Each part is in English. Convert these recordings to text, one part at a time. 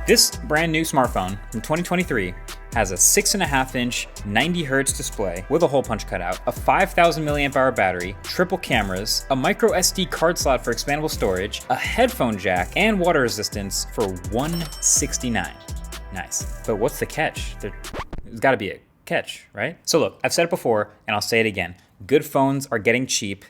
This brand new smartphone from 2023 has a 6.5-inch 90Hz display with a hole punch cutout, a 5,000 milliamp hour battery, triple cameras, a micro SD card slot for expandable storage, a headphone jack, and water resistance for $169. Nice. But what's the catch? There's gotta be a catch, right? So look, I've said it before and I'll say it again. Good phones are getting cheap,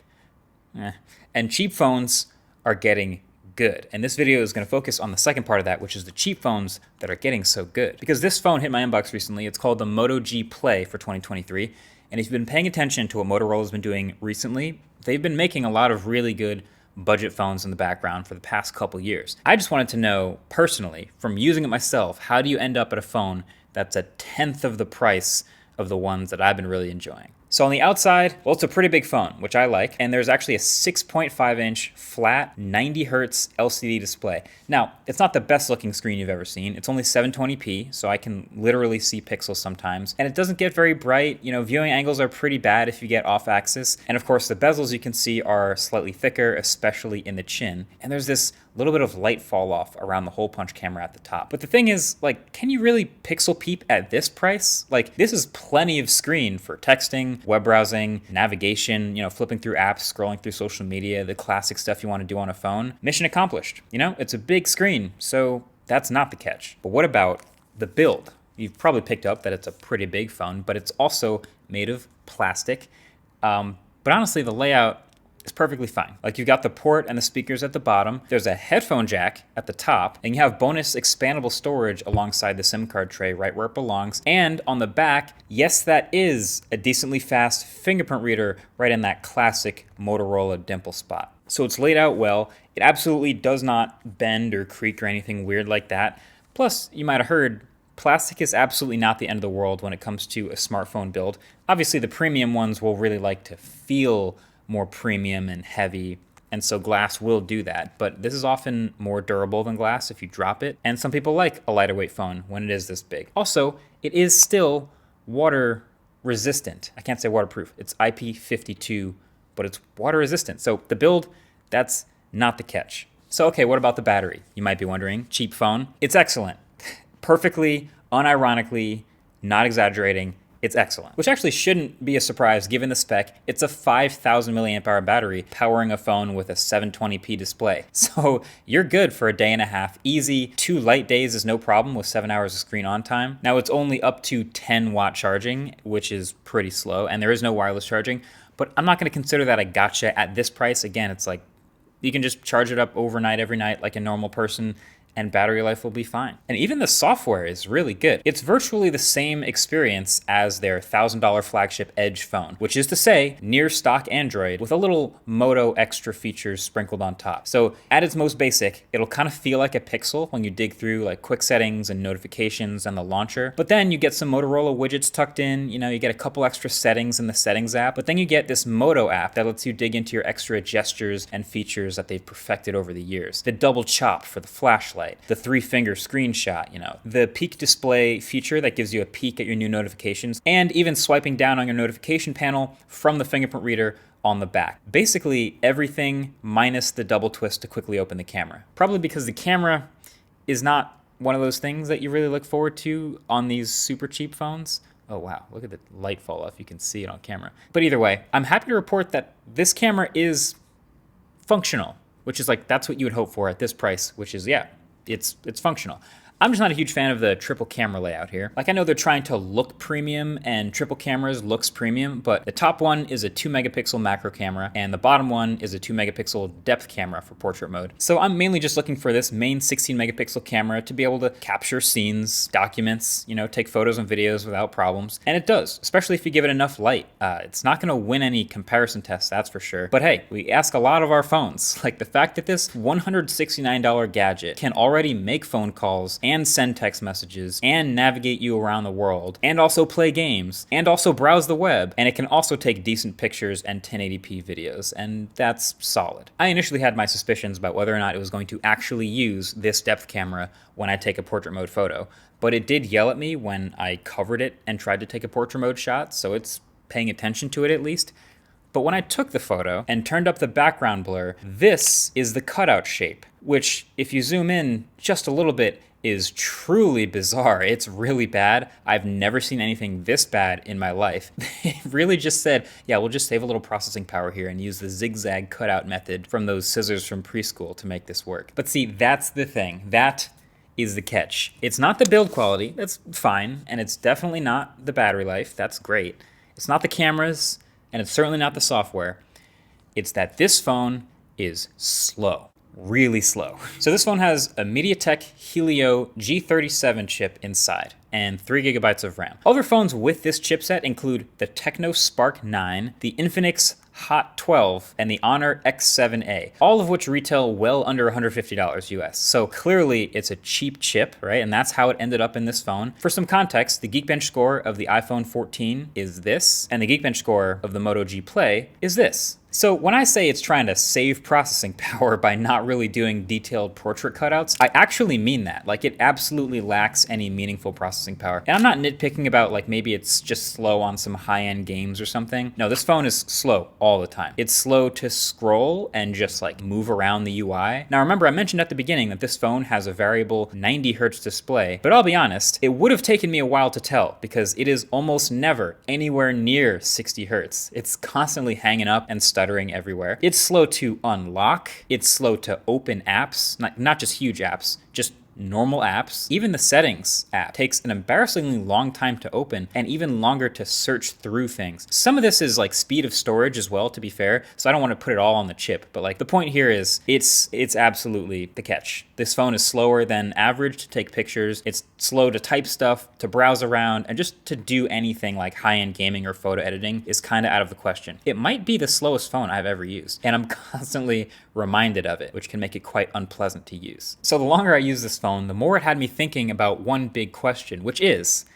and cheap phones are getting good. And this video is going to focus on the second part of that, which is the cheap phones that are getting so good. Because this phone hit my inbox recently. It's called the Moto G Play for 2023. And if you've been paying attention to what Motorola's been doing recently, they've been making a lot of really good budget phones in the background for the past couple years. I just wanted to know personally, from using it myself, how do you end up at a phone that's a tenth of the price of the ones that I've been really enjoying? So on the outside, well, it's a pretty big phone, which I like, and there's actually a 6.5-inch flat 90Hz LCD display. Now, it's not the best looking screen you've ever seen. It's only 720p, so I can literally see pixels sometimes, and it doesn't get very bright. You know, viewing angles are pretty bad if you get off axis, and of course the bezels you can see are slightly thicker, especially in the chin, and there's this little bit of light fall off around the hole punch camera at the top. But the thing is, like, can you really pixel peep at this price? Like, this is plenty of screen for texting, web browsing, navigation, you know, flipping through apps, scrolling through social media, the classic stuff you want to do on a phone. Mission accomplished. You know, it's a big screen, so that's not the catch. But what about the build? You've probably picked up that it's a pretty big phone, but it's also made of plastic. But honestly, the layout is perfectly fine. Like, you've got the port and the speakers at the bottom. There's a headphone jack at the top, and you have bonus expandable storage alongside the SIM card tray right where it belongs. And on the back, yes, that is a decently fast fingerprint reader right in that classic Motorola dimple spot. So it's laid out well. It absolutely does not bend or creak or anything weird like that. Plus, you might have heard, plastic is absolutely not the end of the world when it comes to a smartphone build. Obviously, the premium ones will really like to feel more premium and heavy, and so glass will do that. But this is often more durable than glass if you drop it, and some people like a lighter weight phone when it is this big. Also, it is still water resistant. I can't say waterproof. It's IP52, but it's water resistant. So the build, that's not the catch. So okay, what about the battery? You might be wondering. Cheap phone. It's excellent. Perfectly, unironically, not exaggerating, it's excellent, which actually shouldn't be a surprise given the spec. It's a 5,000 milliamp hour battery powering a phone with a 720p display. So you're good for a day and a half. Easy. 2 light days is no problem with 7 hours of screen on time. Now it's only up to 10 watt charging, which is pretty slow, and there is no wireless charging, but I'm not going to consider that a gotcha at this price. Again, it's like you can just charge it up overnight every night like a normal person, and battery life will be fine. And even the software is really good. It's virtually the same experience as their $1,000 flagship Edge phone, which is to say, near stock Android with a little Moto extra features sprinkled on top. So at its most basic, it'll kind of feel like a Pixel when you dig through like quick settings and notifications and the launcher. But then you get some Motorola widgets tucked in, you know, you get a couple extra settings in the settings app, but then you get this Moto app that lets you dig into your extra gestures and features that they've perfected over the years. The double chop for the flashlight, the 3-finger screenshot, you know, the peek display feature that gives you a peek at your new notifications, and even swiping down on your notification panel from the fingerprint reader on the back. Basically everything minus the double twist to quickly open the camera. Probably because the camera is not one of those things that you really look forward to on these super cheap phones. Oh wow, look at the light fall off. You can see it on camera. But either way, I'm happy to report that this camera is functional, which is like, that's what you would hope for at this price, which is, yeah, it's functional. I'm just not a huge fan of the triple camera layout here. Like, I know they're trying to look premium and triple cameras looks premium, but the top one is a 2 megapixel macro camera and the bottom one is a 2 megapixel depth camera for portrait mode. So I'm mainly just looking for this main 16 megapixel camera to be able to capture scenes, documents, you know, take photos and videos without problems. And it does, especially if you give it enough light. It's not gonna win any comparison tests, that's for sure. But hey, we ask a lot of our phones. Like, the fact that this $169 gadget can already make phone calls and send text messages and navigate you around the world and also play games and also browse the web, and it can also take decent pictures and 1080p videos, and that's solid. I initially had my suspicions about whether or not it was going to actually use this depth camera when I take a portrait mode photo, but it did yell at me when I covered it and tried to take a portrait mode shot, so it's paying attention to it at least. But when I took the photo and turned up the background blur, this is the cutout shape, which if you zoom in just a little bit, is truly bizarre. It's really bad. I've never seen anything this bad in my life. It really just said, yeah, we'll just save a little processing power here and use the zigzag cutout method from those scissors from preschool to make this work. But see, that's the thing. That is the catch. It's not the build quality. That's fine. And it's definitely not the battery life. That's great. It's not the cameras, and it's certainly not the software. It's that this phone is slow. Really slow. So this phone has a MediaTek Helio G37 chip inside and 3 gigabytes of RAM. Other phones with this chipset include the Tecno Spark 9, the Infinix Hot 12, and the Honor X7A, all of which retail well under $150 US. So clearly it's a cheap chip, right? And that's how it ended up in this phone. For some context, the Geekbench score of the iPhone 14 is this, and the Geekbench score of the Moto G Play is this. So when I say it's trying to save processing power by not really doing detailed portrait cutouts, I actually mean that. Like, it absolutely lacks any meaningful processing power. And I'm not nitpicking about like maybe it's just slow on some high-end games or something. No, this phone is slow all the time. It's slow to scroll and just like move around the UI. Now remember, I mentioned at the beginning that this phone has a variable 90 hertz display, but I'll be honest, it would have taken me a while to tell because it is almost never anywhere near 60 hertz. It's constantly hanging up and stuttering everywhere. It's slow to unlock. It's slow to open apps, not just huge apps, just normal apps. Even the settings app takes an embarrassingly long time to open and even longer to search through things. Some of this is like speed of storage as well, to be fair, so I don't want to put it all on the chip, but like the point here is it's absolutely the catch. This phone is slower than average to take pictures. It's slow to type stuff, to browse around, and just to do anything like high-end gaming or photo editing is kind of out of the question. It might be the slowest phone I've ever used, and I'm constantly reminded of it, which can make it quite unpleasant to use. So the longer I use this phone, the more it had me thinking about one big question, which is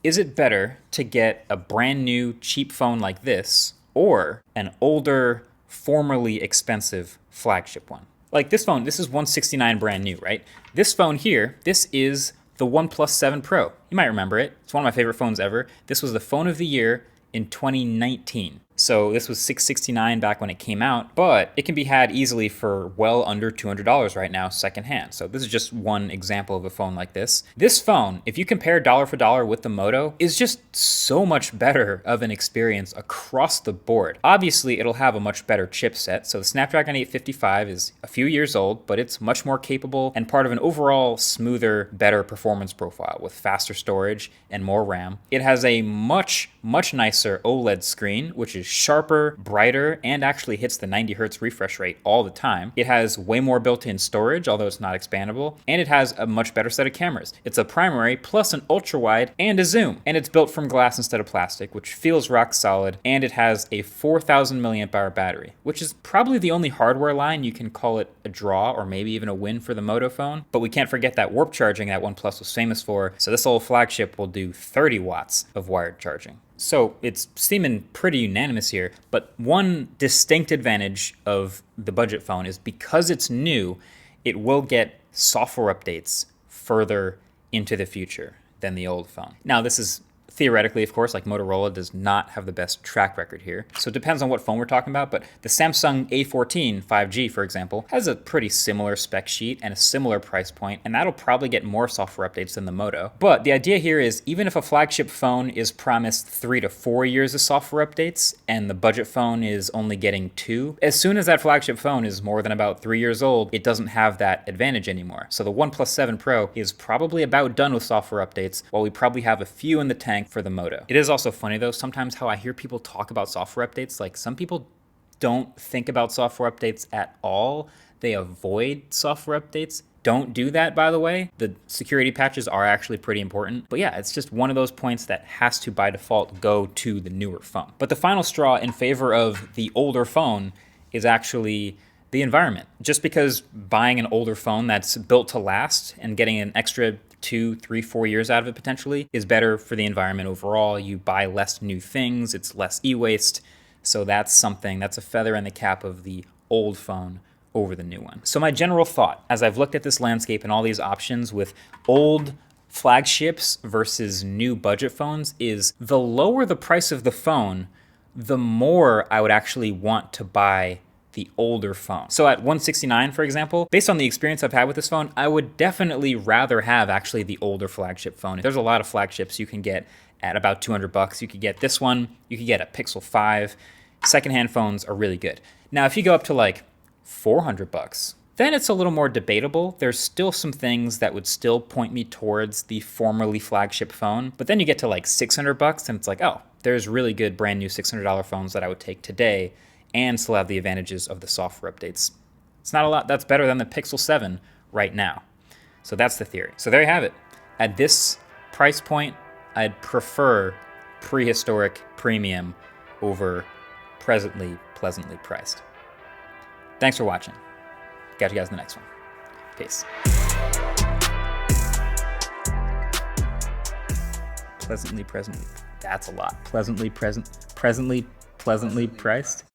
it better to get a brand new cheap phone like this or an older, formerly expensive flagship one? Like this phone, this is $169 brand new, right? This phone here, this is the OnePlus 7 Pro. You might remember it. It's one of my favorite phones ever. This was the phone of the year in 2019. So this was $669 back when it came out, but it can be had easily for well under $200 right now secondhand. So this is just one example of a phone like this. This phone, if you compare dollar for dollar with the Moto, is just so much better of an experience across the board. Obviously, it'll have a much better chipset. So the Snapdragon 855 is a few years old, but it's much more capable and part of an overall smoother, better performance profile with faster storage and more RAM. It has a much nicer OLED screen, which is sharper, brighter, and actually hits the 90 hertz refresh rate all the time. It has way more built-in storage, although it's not expandable, and it has a much better set of cameras. It's a primary plus an ultra-wide and a zoom, and it's built from glass instead of plastic, which feels rock solid, and it has a 4,000 milliamp hour battery, which is probably the only hardware line you can call it a draw or maybe even a win for the Moto phone. But we can't forget that warp charging that OnePlus was famous for, so this old flagship will do 30 watts of wired charging. So it's seeming pretty unanimous here, but one distinct advantage of the budget phone is because it's new, it will get software updates further into the future than the old phone. Now, this is theoretically, of course, like Motorola does not have the best track record here. So it depends on what phone we're talking about, but the Samsung A14 5G, for example, has a pretty similar spec sheet and a similar price point, and that'll probably get more software updates than the Moto. But the idea here is even if a flagship phone is promised 3 to 4 years of software updates and the budget phone is only getting 2, as soon as that flagship phone is more than about 3 years old, it doesn't have that advantage anymore. So the OnePlus 7 Pro is probably about done with software updates, while we probably have a few in the tank for the Moto. It is also funny though, sometimes how I hear people talk about software updates, like some people don't think about software updates at all. They avoid software updates. Don't do that, by the way. The security patches are actually pretty important. But yeah, it's just one of those points that has to, by default, go to the newer phone. But the final straw in favor of the older phone is actually the environment. Just because buying an older phone that's built to last and getting an extra 2, 3, 4 years out of it potentially is better for the environment overall. You buy less new things, it's less e-waste. So that's a feather in the cap of the old phone over the new one. So my general thought, as I've looked at this landscape and all these options with old flagships versus new budget phones, is the lower the price of the phone, the more I would actually want to buy the older phone. So at $169, for example, based on the experience I've had with this phone, I would definitely rather have actually the older flagship phone. There's a lot of flagships you can get at about $200. You could get this one, you could get a Pixel 5. Secondhand phones are really good. Now, if you go up to like $400, then it's a little more debatable. There's still some things that would still point me towards the formerly flagship phone. But then you get to like $600 and it's like, oh, there's really good brand new $600 phones that I would take today and still have the advantages of the software updates. It's not a lot. That's better than the Pixel 7 right now. So that's the theory. So there you have it. At this price point, I'd prefer prehistoric premium over presently pleasantly priced. Thanks for watching. Catch you guys in the next one. Peace. Presently, that's a lot. Presently, pleasantly priced.